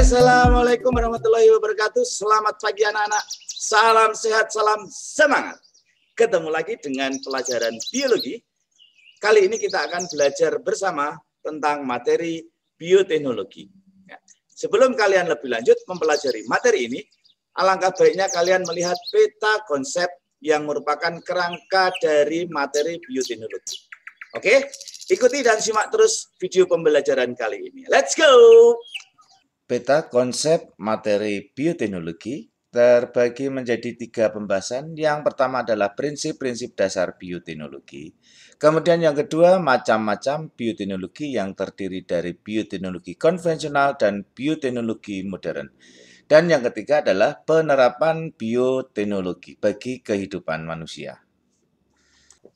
Assalamualaikum warahmatullahi wabarakatuh. Selamat pagi anak-anak. Salam sehat, salam semangat. Ketemu lagi dengan pelajaran biologi. Kali ini kita akan belajar bersama tentang materi bioteknologi. Sebelum kalian lebih lanjut mempelajari materi ini, alangkah baiknya kalian melihat peta konsep yang merupakan kerangka dari materi bioteknologi. Oke, ikuti dan simak terus video pembelajaran kali ini. Let's go! Peta konsep materi bioteknologi terbagi menjadi 3 pembahasan. Yang pertama adalah prinsip-prinsip dasar bioteknologi. Kemudian yang kedua, macam-macam bioteknologi yang terdiri dari bioteknologi konvensional dan bioteknologi modern. Dan yang ketiga adalah penerapan bioteknologi bagi kehidupan manusia.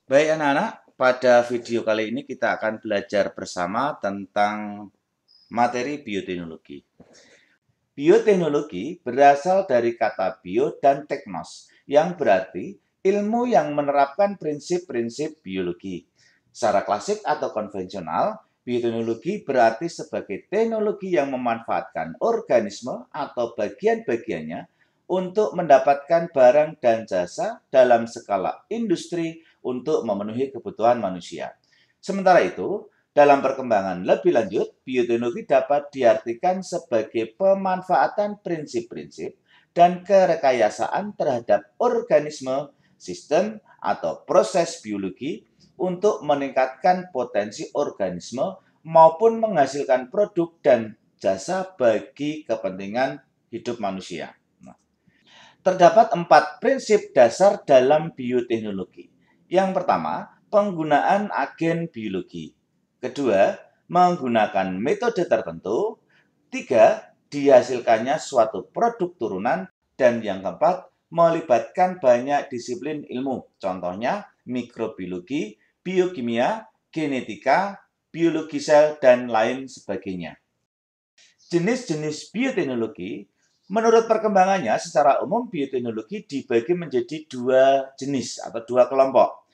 Baik anak-anak, pada video kali ini kita akan belajar bersama tentang materi bioteknologi. Bioteknologi berasal dari kata bio dan teknos, yang berarti ilmu yang menerapkan prinsip-prinsip biologi. Secara klasik atau konvensional, bioteknologi berarti sebagai teknologi yang memanfaatkan organisme atau bagian-bagiannya untuk mendapatkan barang dan jasa dalam skala industri untuk memenuhi kebutuhan manusia. Sementara itu, dalam perkembangan lebih lanjut, bioteknologi dapat diartikan sebagai pemanfaatan prinsip-prinsip dan kerekayasaan terhadap organisme, sistem, atau proses biologi untuk meningkatkan potensi organisme maupun menghasilkan produk dan jasa bagi kepentingan hidup manusia. Terdapat 4 prinsip dasar dalam bioteknologi. Yang pertama, penggunaan agen biologi. Kedua, menggunakan metode tertentu. 3, dihasilkannya suatu produk turunan. Dan yang keempat, melibatkan banyak disiplin ilmu. Contohnya, mikrobiologi, biokimia, genetika, biologi sel, dan lain sebagainya. Jenis-jenis bioteknologi, menurut perkembangannya, secara umum bioteknologi dibagi menjadi 2 jenis atau 2 kelompok.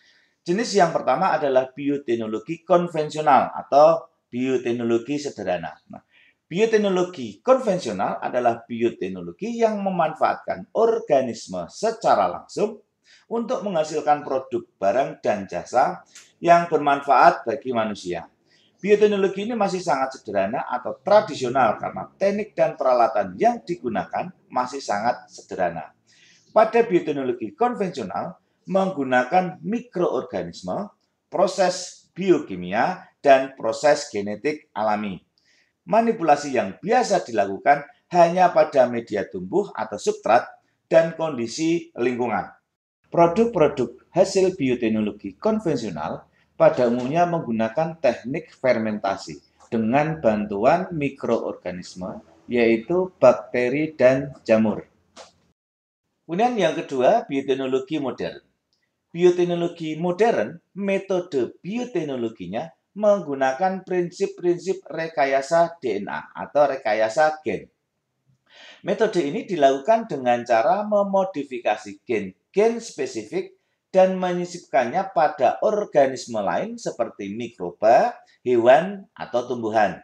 Jenis yang pertama adalah bioteknologi konvensional atau bioteknologi sederhana. Bioteknologi konvensional adalah bioteknologi yang memanfaatkan organisme secara langsung untuk menghasilkan produk, barang, dan jasa yang bermanfaat bagi manusia. Bioteknologi ini masih sangat sederhana atau tradisional karena teknik dan peralatan yang digunakan masih sangat sederhana. Pada bioteknologi konvensional, menggunakan mikroorganisme, proses biokimia, dan proses genetik alami. Manipulasi yang biasa dilakukan hanya pada media tumbuh atau substrat dan kondisi lingkungan. Produk-produk hasil bioteknologi konvensional pada umumnya menggunakan teknik fermentasi dengan bantuan mikroorganisme, yaitu bakteri dan jamur. Kemudian yang kedua, bioteknologi modern. Bioteknologi modern, metode bioteknologinya menggunakan prinsip-prinsip rekayasa DNA atau rekayasa gen. Metode ini dilakukan dengan cara memodifikasi gen spesifik dan menyisipkannya pada organisme lain seperti mikroba, hewan, atau tumbuhan.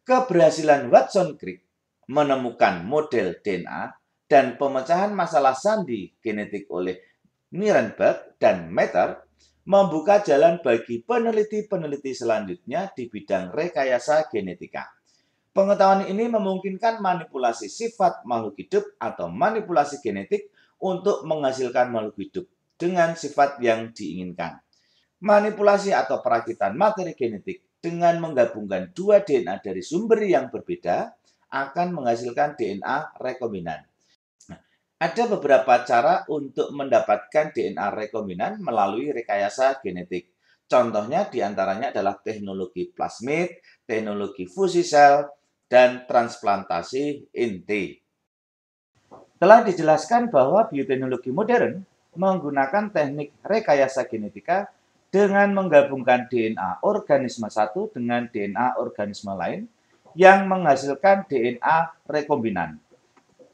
Keberhasilan Watson-Crick menemukan model DNA dan pemecahan masalah sandi genetik oleh Nirenberg dan Matter membuka jalan bagi peneliti-peneliti selanjutnya di bidang rekayasa genetika. Pengetahuan ini memungkinkan manipulasi sifat makhluk hidup atau manipulasi genetik untuk menghasilkan makhluk hidup dengan sifat yang diinginkan. Manipulasi atau perakitan materi genetik dengan menggabungkan 2 DNA dari sumber yang berbeda akan menghasilkan DNA rekombinan. Ada beberapa cara untuk mendapatkan DNA rekombinan melalui rekayasa genetik. Contohnya diantaranya adalah teknologi plasmid, teknologi fusi sel, dan transplantasi inti. Telah dijelaskan bahwa bioteknologi modern menggunakan teknik rekayasa genetika dengan menggabungkan DNA organisme satu dengan DNA organisme lain yang menghasilkan DNA rekombinan.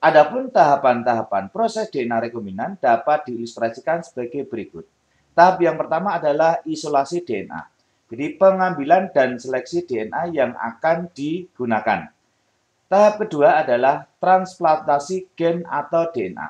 Adapun tahapan-tahapan proses DNA rekombinan dapat diilustrasikan sebagai berikut. Tahap yang pertama adalah isolasi DNA. Jadi pengambilan dan seleksi DNA yang akan digunakan. Tahap kedua adalah transplantasi gen atau DNA.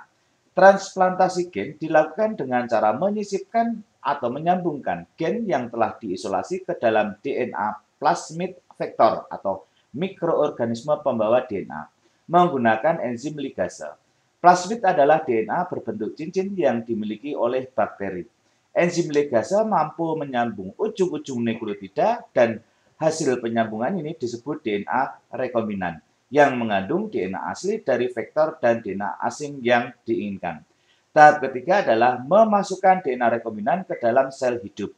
Transplantasi gen dilakukan dengan cara menyisipkan atau menyambungkan gen yang telah diisolasi ke dalam DNA plasmid vektor atau mikroorganisme pembawa DNA menggunakan enzim ligase. Plasmid adalah DNA berbentuk cincin yang dimiliki oleh bakteri. Enzim ligase mampu menyambung ujung-ujung nukleotida dan hasil penyambungan ini disebut DNA rekombinan yang mengandung DNA asli dari vektor dan DNA asing yang diinginkan. Tahap ketiga adalah memasukkan DNA rekombinan ke dalam sel hidup.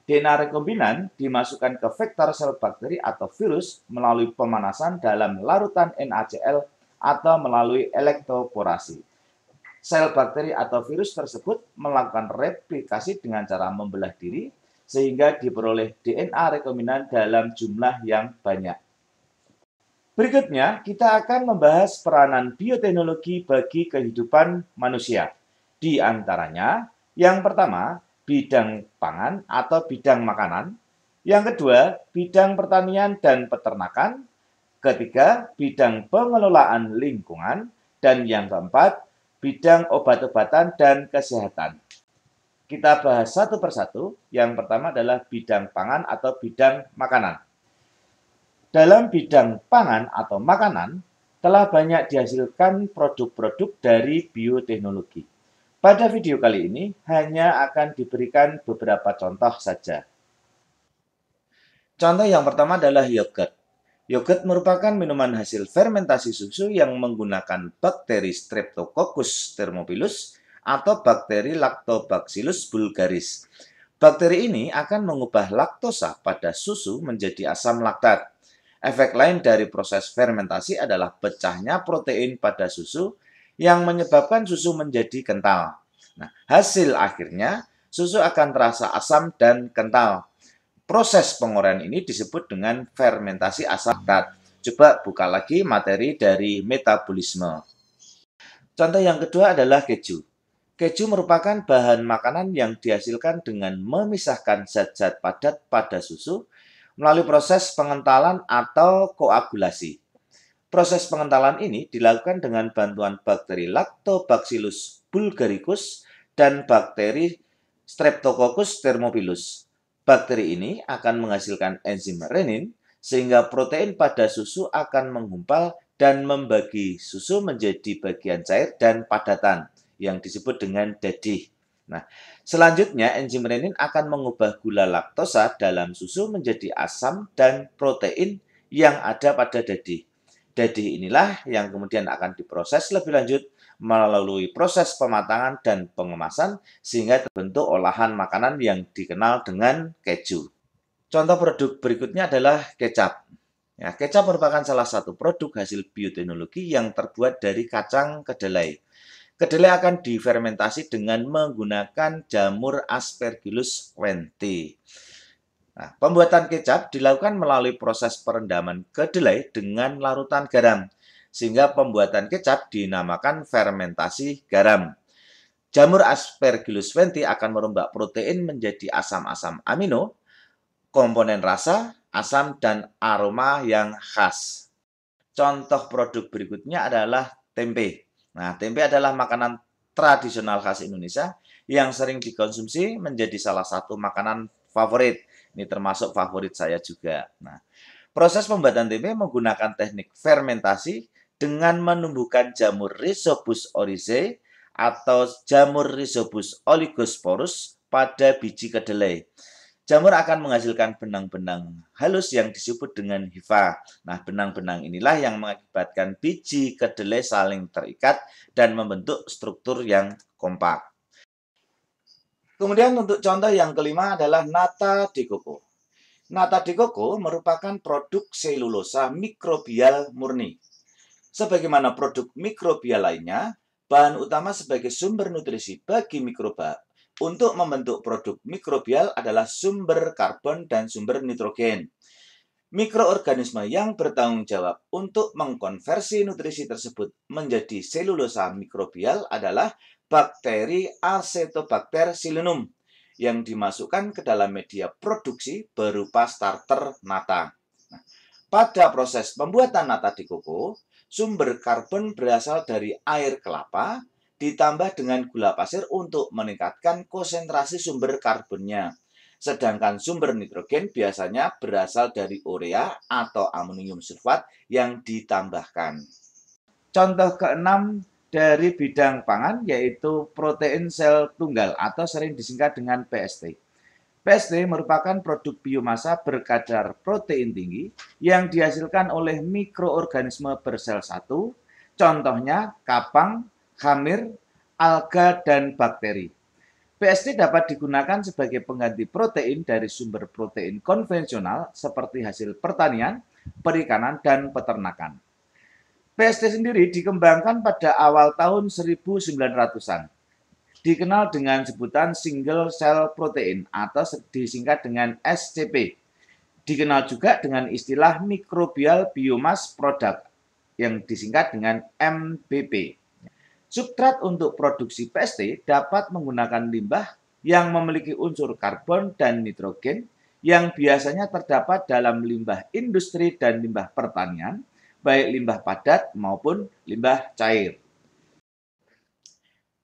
DNA rekombinan dimasukkan ke vektor sel bakteri atau virus melalui pemanasan dalam larutan NaCl atau melalui elektroporasi. Sel bakteri atau virus tersebut melakukan replikasi dengan cara membelah diri sehingga diperoleh DNA rekombinan dalam jumlah yang banyak. Berikutnya, kita akan membahas peranan bioteknologi bagi kehidupan manusia. Di antaranya, yang pertama, bidang pangan atau bidang makanan. Yang kedua, bidang pertanian dan peternakan. Ketiga, bidang pengelolaan lingkungan. Dan yang keempat, bidang obat-obatan dan kesehatan. Kita bahas satu persatu. Yang pertama adalah bidang pangan atau bidang makanan. Dalam bidang pangan atau makanan, telah banyak dihasilkan produk-produk dari bioteknologi. Pada video kali ini, hanya akan diberikan beberapa contoh saja. Contoh yang pertama adalah yogurt. Yogurt merupakan minuman hasil fermentasi susu yang menggunakan bakteri Streptococcus thermophilus atau bakteri Lactobacillus bulgaris. Bakteri ini akan mengubah laktosa pada susu menjadi asam laktat. Efek lain dari proses fermentasi adalah pecahnya protein pada susu yang menyebabkan susu menjadi kental. Nah, hasil akhirnya susu akan terasa asam dan kental. Proses penguraian ini disebut dengan fermentasi asam laktat. Coba buka lagi materi dari metabolisme. Contoh yang kedua adalah keju. Keju merupakan bahan makanan yang dihasilkan dengan memisahkan zat-zat padat pada susu melalui proses pengentalan atau koagulasi. Proses pengentalan ini dilakukan dengan bantuan bakteri Lactobacillus bulgaricus dan bakteri Streptococcus thermophilus. Bakteri ini akan menghasilkan enzim renin sehingga protein pada susu akan menggumpal dan membagi susu menjadi bagian cair dan padatan yang disebut dengan dadih. Nah, selanjutnya enzim renin akan mengubah gula laktosa dalam susu menjadi asam dan protein yang ada pada dadih. Dadih inilah yang kemudian akan diproses lebih lanjut melalui proses pematangan dan pengemasan sehingga terbentuk olahan makanan yang dikenal dengan keju. Contoh produk berikutnya adalah kecap. Ya, kecap merupakan salah satu produk hasil bioteknologi yang terbuat dari kacang kedelai. Kedelai akan difermentasi dengan menggunakan jamur Aspergillus wente. Nah, pembuatan kecap dilakukan melalui proses perendaman kedelai dengan larutan garam, sehingga pembuatan kecap dinamakan fermentasi garam. Jamur Aspergillus wente akan merombak protein menjadi asam-asam amino, komponen rasa, asam, dan aroma yang khas. Contoh produk berikutnya adalah tempe. Nah, tempe adalah makanan tradisional khas Indonesia yang sering dikonsumsi menjadi salah satu makanan favorit. Ini termasuk favorit saya juga. Nah, proses pembuatan tempe menggunakan teknik fermentasi dengan menumbuhkan jamur Rhizopus oryzae atau jamur Rhizopus oligosporus pada biji kedelai. Jamur akan menghasilkan benang-benang halus yang disebut dengan hifa. Nah, benang-benang inilah yang mengakibatkan biji kedelai saling terikat dan membentuk struktur yang kompak. Kemudian untuk contoh yang kelima adalah nata de coco. Nata de coco merupakan produk selulosa mikrobial murni. Sebagaimana produk mikrobial lainnya, bahan utama sebagai sumber nutrisi bagi mikroba untuk membentuk produk mikrobial adalah sumber karbon dan sumber nitrogen. Mikroorganisme yang bertanggung jawab untuk mengkonversi nutrisi tersebut menjadi selulosa mikrobial adalah bakteri Acetobacter pseudomonas yang dimasukkan ke dalam media produksi berupa starter nata. Nah, pada proses pembuatan nata de coco, Sumber karbon berasal dari air kelapa, ditambah dengan gula pasir untuk meningkatkan konsentrasi sumber karbonnya. Sedangkan sumber nitrogen biasanya berasal dari urea atau amonium sulfat yang ditambahkan. Contoh keenam dari bidang pangan yaitu protein sel tunggal atau sering disingkat dengan PST. PST merupakan produk biomasa berkadar protein tinggi yang dihasilkan oleh mikroorganisme bersel satu, contohnya kapang, hamir, alga, dan bakteri. PST dapat digunakan sebagai pengganti protein dari sumber protein konvensional seperti hasil pertanian, perikanan, dan peternakan. PST sendiri dikembangkan pada awal tahun 1900-an. Dikenal dengan sebutan single cell protein atau disingkat dengan SCP. Dikenal juga dengan istilah microbial biomass product yang disingkat dengan MBP. Substrat untuk produksi PST dapat menggunakan limbah yang memiliki unsur karbon dan nitrogen yang biasanya terdapat dalam limbah industri dan limbah pertanian, baik limbah padat maupun limbah cair.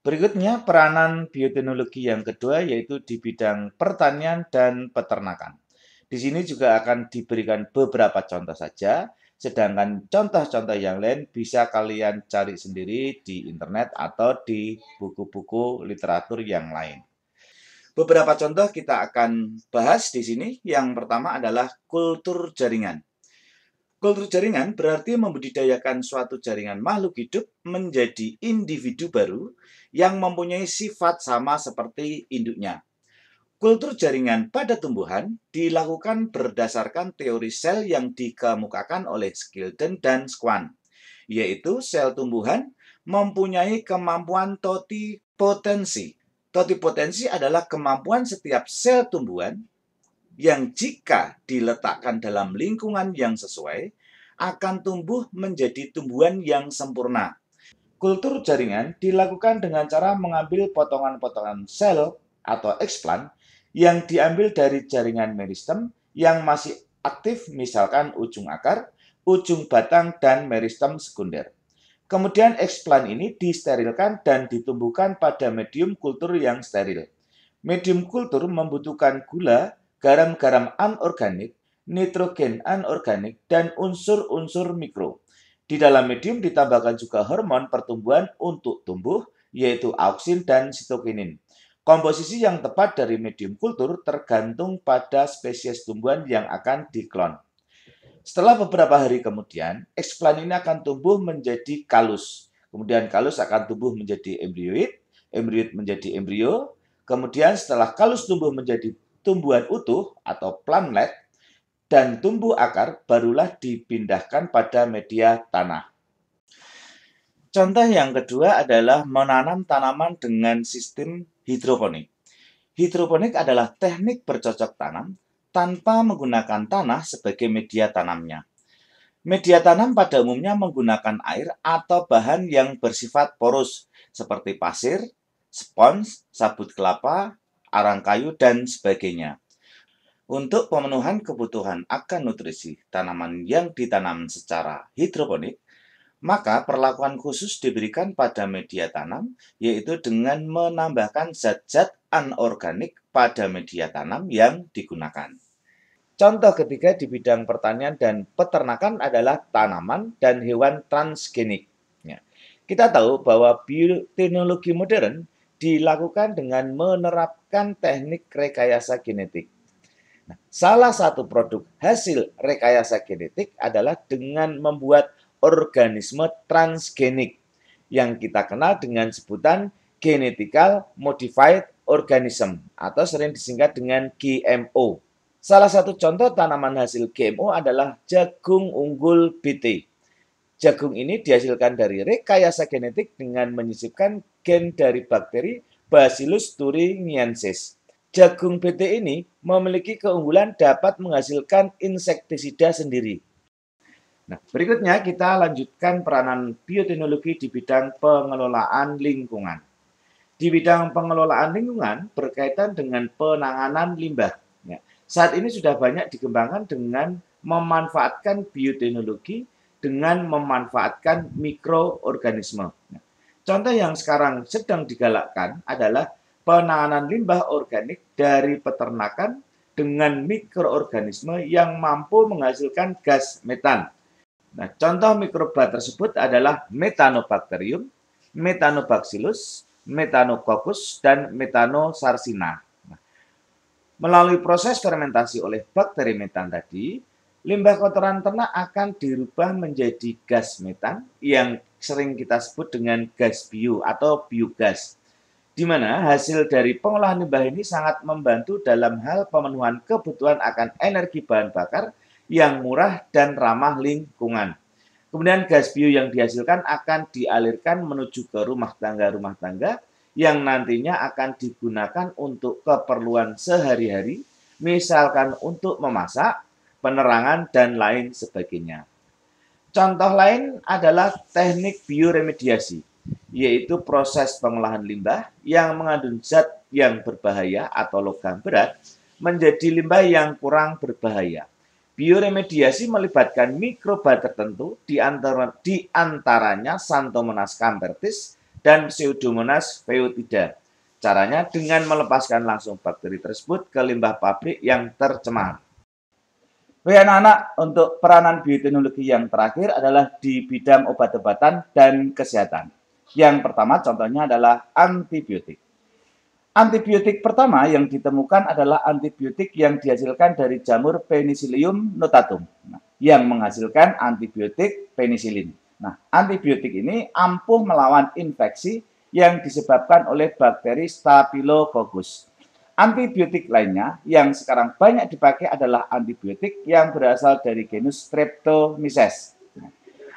Berikutnya, peranan bioteknologi yang kedua yaitu di bidang pertanian dan peternakan. Di sini juga akan diberikan beberapa contoh saja, sedangkan contoh-contoh yang lain bisa kalian cari sendiri di internet atau di buku-buku literatur yang lain. Beberapa contoh kita akan bahas di sini. Yang pertama adalah kultur jaringan. Kultur jaringan berarti membudidayakan suatu jaringan makhluk hidup menjadi individu baru yang mempunyai sifat sama seperti induknya. Kultur jaringan pada tumbuhan dilakukan berdasarkan teori sel yang dikemukakan oleh Skilden dan Schwann, yaitu sel tumbuhan mempunyai kemampuan totipotensi. Totipotensi adalah kemampuan setiap sel tumbuhan yang jika diletakkan dalam lingkungan yang sesuai, akan tumbuh menjadi tumbuhan yang sempurna. Kultur jaringan dilakukan dengan cara mengambil potongan-potongan sel atau explant yang diambil dari jaringan meristem yang masih aktif, misalkan ujung akar, ujung batang, dan meristem sekunder. Kemudian explant ini disterilkan dan ditumbuhkan pada medium kultur yang steril. Medium kultur membutuhkan gula, garam-garam anorganik, nitrogen anorganik, dan unsur-unsur mikro. Di dalam medium ditambahkan juga hormon pertumbuhan untuk tumbuh, yaitu auksin dan sitokinin. Komposisi yang tepat dari medium kultur tergantung pada spesies tumbuhan yang akan diklon. Setelah beberapa hari kemudian, explant ini akan tumbuh menjadi kalus. Kemudian kalus akan tumbuh menjadi embryoid, embryoid menjadi embrio. Kemudian setelah kalus tumbuh menjadi tumbuhan utuh atau plantlet dan tumbuh akar, barulah dipindahkan pada media tanah. Contoh yang kedua adalah menanam tanaman dengan sistem hidroponik. Hidroponik adalah teknik bercocok tanam tanpa menggunakan tanah sebagai media tanamnya. Media tanam pada umumnya menggunakan air atau bahan yang bersifat porus seperti pasir, spons, sabut kelapa, arang kayu, dan sebagainya. Untuk pemenuhan kebutuhan akan nutrisi tanaman yang ditanam secara hidroponik, maka perlakuan khusus diberikan pada media tanam, yaitu dengan menambahkan zat-zat anorganik pada media tanam yang digunakan. Contoh ketiga di bidang pertanian dan peternakan adalah tanaman dan hewan transgenik. Kita tahu bahwa bioteknologi modern dilakukan dengan menerapkan teknik rekayasa genetik. Salah satu produk hasil rekayasa genetik adalah dengan membuat organisme transgenik yang kita kenal dengan sebutan Genetical Modified Organism atau sering disingkat dengan GMO. Salah satu contoh tanaman hasil GMO adalah jagung unggul BT. Jagung ini dihasilkan dari rekayasa genetik dengan menyisipkan gen dari bakteri Bacillus thuringiensis. Jagung BT ini memiliki keunggulan dapat menghasilkan insektisida sendiri. Nah, berikutnya kita lanjutkan peranan bioteknologi di bidang pengelolaan lingkungan. Di bidang pengelolaan lingkungan berkaitan dengan penanganan limbah. Saat ini sudah banyak dikembangkan dengan memanfaatkan bioteknologi dengan memanfaatkan mikroorganisme. Contoh yang sekarang sedang digalakkan adalah penanganan limbah organik dari peternakan dengan mikroorganisme yang mampu menghasilkan gas metan. Nah, contoh mikroba tersebut adalah Methanobacterium, Methanobacillus, Methanococcus, dan Methanosarsina. Nah, melalui proses fermentasi oleh bakteri metan tadi, limbah kotoran ternak akan dirubah menjadi gas metan yang sering kita sebut dengan gas bio atau biogas, di mana hasil dari pengolahan limbah ini sangat membantu dalam hal pemenuhan kebutuhan akan energi bahan bakar yang murah dan ramah lingkungan. Kemudian gas bio yang dihasilkan akan dialirkan menuju ke rumah tangga yang nantinya akan digunakan untuk keperluan sehari-hari, misalkan untuk memasak, penerangan, dan lain sebagainya. Contoh lain adalah teknik bioremediasi, yaitu proses pengolahan limbah yang mengandung zat yang berbahaya atau logam berat menjadi limbah yang kurang berbahaya. Bioremediasi melibatkan mikroba tertentu, di antaranya Xanthomonas campertis dan Pseudomonas phaeotida. Caranya dengan melepaskan langsung bakteri tersebut ke limbah pabrik yang tercemar. Oke anak-anak, untuk peranan bioteknologi yang terakhir adalah di bidang obat-obatan dan kesehatan. Yang pertama contohnya adalah antibiotik. Antibiotik pertama yang ditemukan adalah antibiotik yang dihasilkan dari jamur Penicillium notatum, yang menghasilkan antibiotik penisilin. Nah, antibiotik ini ampuh melawan infeksi yang disebabkan oleh bakteri Staphylococcus. Antibiotik lainnya yang sekarang banyak dipakai adalah antibiotik yang berasal dari genus Streptomyces.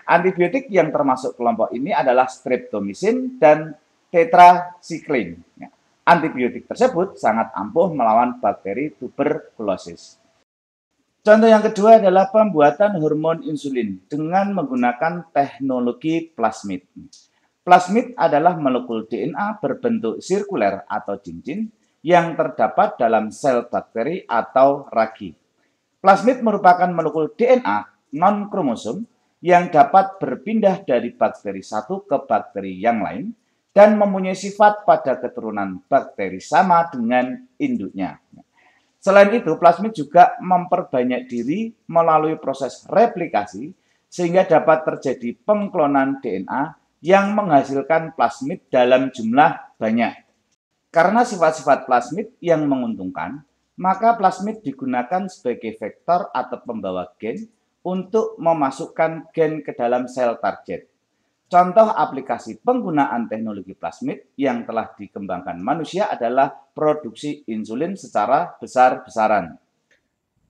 Antibiotik yang termasuk kelompok ini adalah streptomycin dan tetracycline. Antibiotik tersebut sangat ampuh melawan bakteri tuberkulosis. Contoh yang kedua adalah pembuatan hormon insulin dengan menggunakan teknologi plasmid. Plasmid adalah molekul DNA berbentuk sirkuler atau cincin yang terdapat dalam sel bakteri atau ragi. Plasmid merupakan molekul DNA non-kromosom yang dapat berpindah dari bakteri satu ke bakteri yang lain dan mempunyai sifat pada keturunan bakteri sama dengan induknya. Selain itu, plasmid juga memperbanyak diri melalui proses replikasi sehingga dapat terjadi pengklonan DNA yang menghasilkan plasmid dalam jumlah banyak. Karena sifat-sifat plasmid yang menguntungkan, maka plasmid digunakan sebagai vektor atau pembawa gen untuk memasukkan gen ke dalam sel target. Contoh aplikasi penggunaan teknologi plasmid yang telah dikembangkan manusia adalah produksi insulin secara besar-besaran.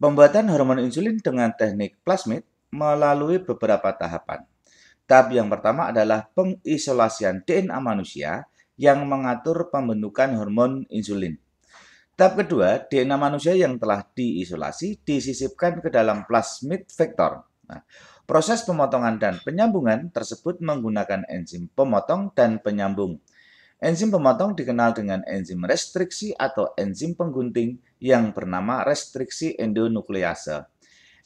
Pembuatan hormon insulin dengan teknik plasmid melalui beberapa tahapan. Tahap yang pertama adalah pengisolasian DNA manusia yang mengatur pembentukan hormon insulin. Tahap kedua, DNA manusia yang telah diisolasi disisipkan ke dalam plasmid vektor. Nah, proses pemotongan dan penyambungan tersebut menggunakan enzim pemotong dan penyambung. Enzim pemotong dikenal dengan enzim restriksi atau enzim penggunting yang bernama restriksi endonuklease.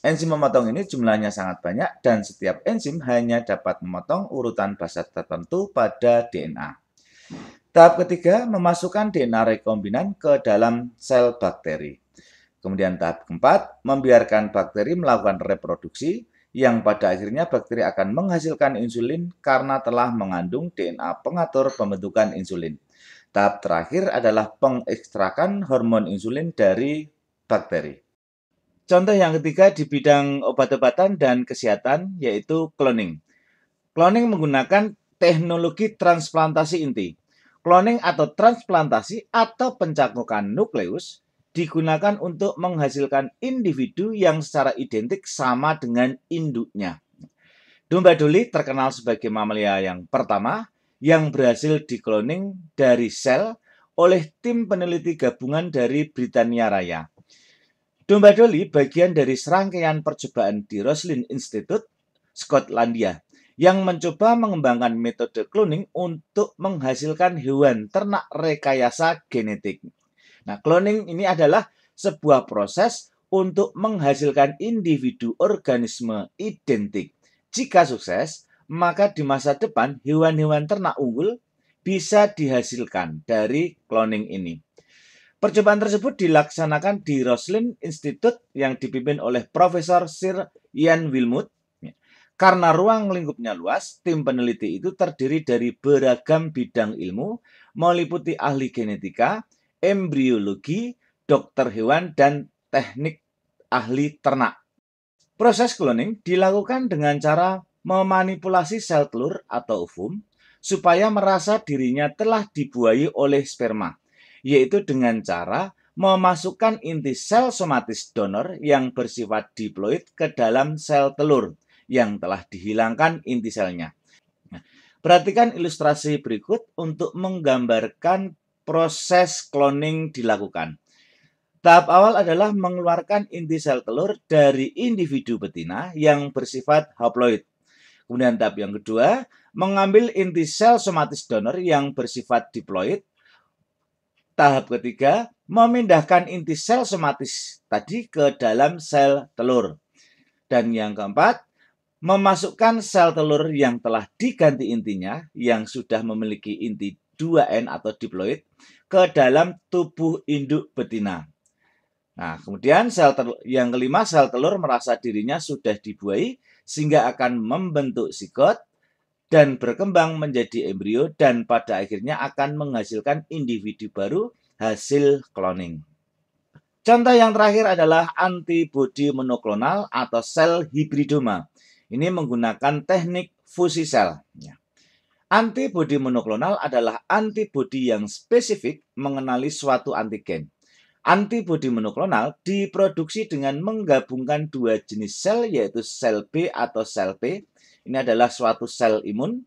Enzim pemotong ini jumlahnya sangat banyak dan setiap enzim hanya dapat memotong urutan basa tertentu pada DNA. Tahap ketiga, memasukkan DNA rekombinan ke dalam sel bakteri. Kemudian tahap keempat, membiarkan bakteri melakukan reproduksi, yang pada akhirnya bakteri akan menghasilkan insulin karena telah mengandung DNA pengatur pembentukan insulin. Tahap terakhir adalah pengekstrakan hormon insulin dari bakteri. Contoh yang ketiga di bidang obat-obatan dan kesehatan yaitu cloning. Cloning menggunakan teknologi transplantasi inti. Cloning atau transplantasi atau pencangkukan nukleus digunakan untuk menghasilkan individu yang secara identik sama dengan induknya. Domba Dolly terkenal sebagai mamalia yang pertama yang berhasil dikloning dari sel oleh tim peneliti gabungan dari Britania Raya. Domba Dolly bagian dari serangkaian percobaan di Roslin Institute, Skotlandia, yang mencoba mengembangkan metode cloning untuk menghasilkan hewan ternak rekayasa genetik. Nah, cloning ini adalah sebuah proses untuk menghasilkan individu organisme identik Jika sukses, maka di masa depan hewan-hewan ternak unggul bisa dihasilkan dari cloning ini. Percobaan tersebut dilaksanakan di Roslin Institute yang dipimpin oleh Profesor Sir Ian Wilmut. Karena ruang lingkupnya luas, tim peneliti itu terdiri dari beragam bidang ilmu, meliputi ahli genetika, embriologi, dokter hewan, dan teknik ahli ternak. Proses cloning dilakukan dengan cara memanipulasi sel telur atau ovum supaya merasa dirinya telah dibuahi oleh sperma, yaitu dengan cara memasukkan inti sel somatis donor yang bersifat diploid ke dalam sel telur yang telah dihilangkan inti selnya. Perhatikan ilustrasi berikut untuk menggambarkan proses cloning dilakukan. Tahap awal adalah mengeluarkan inti sel telur dari individu betina yang bersifat haploid. Kemudian tahap yang kedua, mengambil inti sel somatis donor yang bersifat diploid. Tahap ketiga, memindahkan inti sel somatis tadi ke dalam sel telur. Dan yang keempat, memasukkan sel telur yang telah diganti intinya yang sudah memiliki inti 2N atau diploid ke dalam tubuh induk betina. Nah, kemudian yang kelima, sel telur merasa dirinya sudah dibuahi sehingga akan membentuk sigot dan berkembang menjadi embrio dan pada akhirnya akan menghasilkan individu baru hasil cloning. Contoh yang terakhir adalah antibodi monoklonal atau sel hibridoma. Ini menggunakan teknik fusi sel. Antibodi monoklonal adalah antibodi yang spesifik mengenali suatu antigen. Antibodi monoklonal diproduksi dengan menggabungkan dua jenis sel yaitu sel B atau sel T. Ini adalah suatu sel imun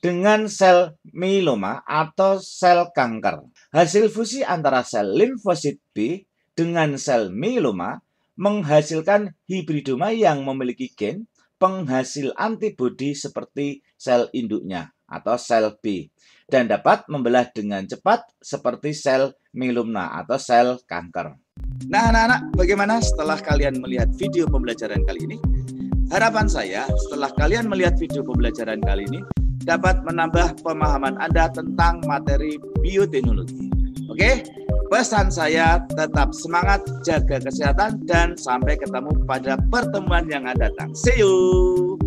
dengan sel myeloma atau sel kanker. Hasil fusi antara sel limfosit B dengan sel myeloma menghasilkan hibridoma yang memiliki gen penghasil antibodi seperti sel induknya atau sel B dan dapat membelah dengan cepat seperti sel myeloma atau sel kanker. Nah, anak-anak, bagaimana setelah kalian melihat video pembelajaran kali ini? Harapan saya setelah kalian melihat video pembelajaran kali ini dapat menambah pemahaman Anda tentang materi bioteknologi. Oke? Pesan saya tetap semangat, jaga kesehatan, dan sampai ketemu pada pertemuan yang akan datang. See you!